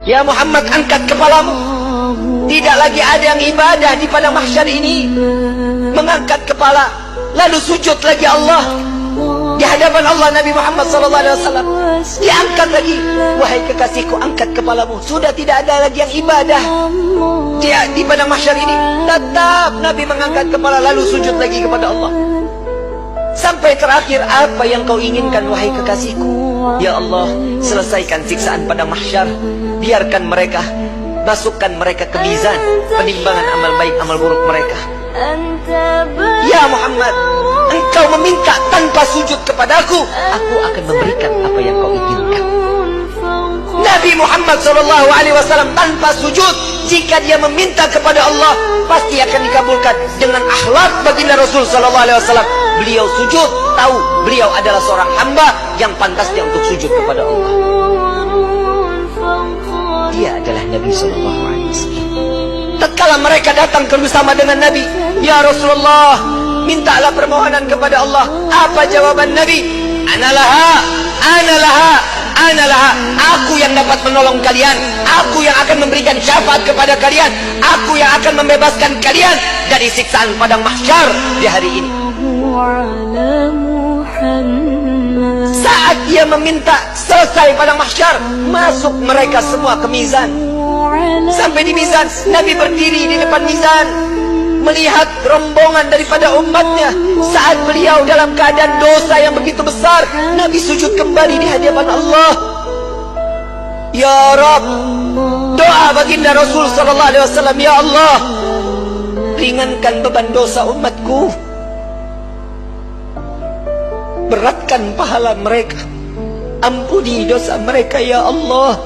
Ya Muhammad, angkat kepalamu. Tidak lagi ada yang ibadah di padang mahsyar ini. Mengangkat kepala, lalu sujud lagi Allah di hadapan Allah. Nabi Muhammad SAW diangkat lagi. Wahai kekasihku, angkat kepalamu. Sudah tidak ada lagi yang ibadah di padang mahsyar ini. Tetap Nabi mengangkat kepala lalu sujud lagi kepada Allah. Sampai terakhir, apa yang kau inginkan wahai kekasihku? Ya Allah, selesaikan siksaan padang mahsyar. Biarkan mereka, masukkan mereka ke mizan penimbangan amal baik amal buruk mereka. Ya Muhammad, engkau meminta tanpa sujud kepadaku, aku akan memberikan apa yang kau inginkan. Nabi Muhammad SAW tanpa sujud, jika dia meminta kepada Allah, pasti akan dikabulkan. Dengan akhlak baginda Rasul SAW, beliau sujud, tahu beliau adalah seorang hamba yang pantasnya untuk sujud kepada Allah. Dia adalah Nabi SAW. Tatkala mereka datang bersama dengan Nabi, ya Rasulullah, mintalah permohonan kepada Allah. Apa jawaban Nabi? Analaha, analaha, analaha. Aku yang dapat menolong kalian. Aku yang akan memberikan syafaat kepada kalian. Aku yang akan membebaskan kalian dari siksaan padang mahsyar di hari ini. Saat dia meminta selesai padang mahsyar, masuk mereka semua ke mizan. Sampai di mizan, Nabi berdiri di depan mizan, melihat rombongan daripada umatnya. Saat beliau dalam keadaan dosa yang begitu besar, Nabi sujud kembali di hadapan Allah. Ya Rabb, doa baginda Rasul SAW, ya Allah, ringankan beban dosa umatku, beratkan pahala mereka, ampuni dosa mereka ya Allah.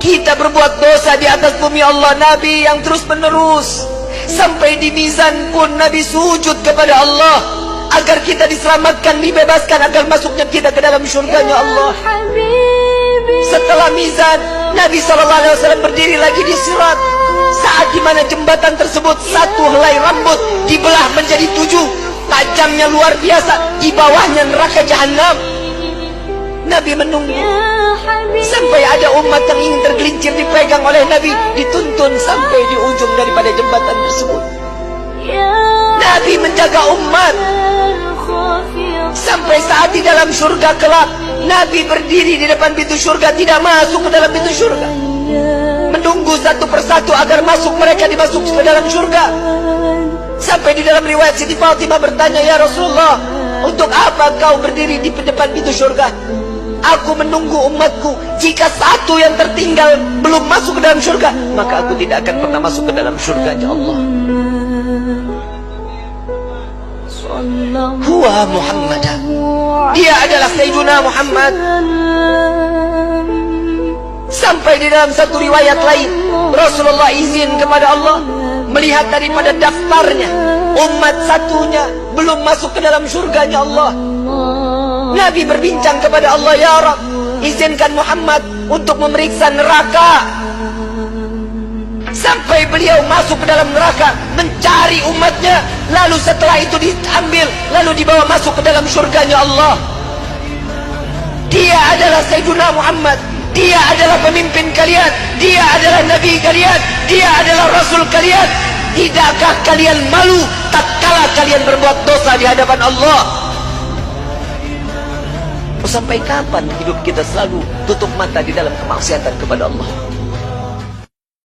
Kita berbuat dosa di atas bumi Allah. Nabi yang terus menerus, sampai di mizan pun Nabi sujud kepada Allah agar kita diselamatkan, dibebaskan, agar masuknya kita ke dalam syurganya Allah. Setelah mizan, Nabi SAW berdiri lagi di sirat. Saat dimana jembatan tersebut, satu helai rambut dibelah menjadi 7, tajamnya luar biasa. Di bawahnya neraka jahanam. Nabi menunggu sampai ada umat yang ingin tergelincir, dipegang oleh Nabi, dituntun sampai di ujung daripada jembatan tersebut. Nabi menjaga umat sampai saat di dalam surga kelak, Nabi berdiri di depan pintu surga, tidak masuk ke dalam pintu surga, menunggu satu persatu agar masuk, mereka dimasuk ke dalam surga. Sampai di dalam riwayat Siti Fatimah bertanya, ya Rasulullah, untuk apa kau berdiri di depan pintu surga? Aku menunggu umatku. Jika satu yang tertinggal belum masuk ke dalam surga, maka aku tidak akan pernah masuk ke dalam surganya Allah. Huwa Muhammad, dia adalah Sayyiduna Muhammad. Sampai di dalam satu riwayat lain, Rasulullah izin kepada Allah melihat daripada daftarnya, umat satunya belum masuk ke dalam surganya Allah. Nabi berbincang kepada Allah, ya Rabb, izinkan Muhammad untuk memeriksa neraka. Sampai beliau masuk ke dalam neraka, mencari umatnya, lalu setelah itu diambil, lalu dibawa masuk ke dalam surganya Allah. Dia adalah Sayyiduna Muhammad. Dia adalah pemimpin kalian. Dia adalah Nabi kalian. Dia adalah Rasul kalian. Tidakkah kalian malu tatkala kalian berbuat dosa di hadapan Allah? Sampai kapan hidup kita selalu tutup mata di dalam kemaksiatan kepada Allah?